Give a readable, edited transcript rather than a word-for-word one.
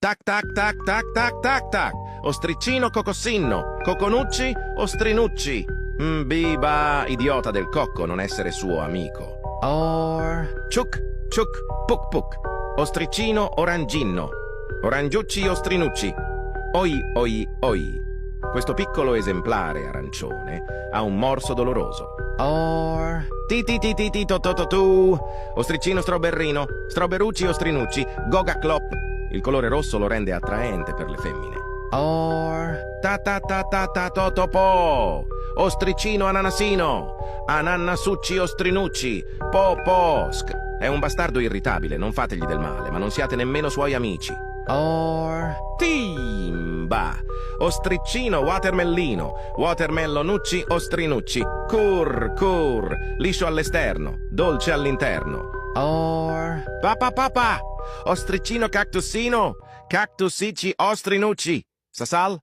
Tac tac tac tac tac tac tac. Ostriccino cocossinno. Coconucci ostrinucci. Biba, idiota del cocco non essere suo amico. Ciuc ciuc puc puc. Ostriccino oranginno. Orangiucci ostrinucci. Oi oi oi. Questo piccolo esemplare arancione ha un morso doloroso. Ti ti ti ti ti to to to tu. Ostriccino strawberrino. Strawberrucci ostrinucci. Goga clop. Il colore rosso lo rende attraente per le femmine. Ta ta ta ta ta to to po. Ostriccino ananasino. Anannasucci ostrinucci. Po posk. È un bastardo irritabile, non fategli del male, ma non siate nemmeno suoi amici. Timba. Ostriccino watermellino. Watermellonucci ostrinucci. Cur cur. Liscio all'esterno, dolce all'interno. Papa papa. Ostriccino cactusino. Cactusici ostrinucci. Sasal?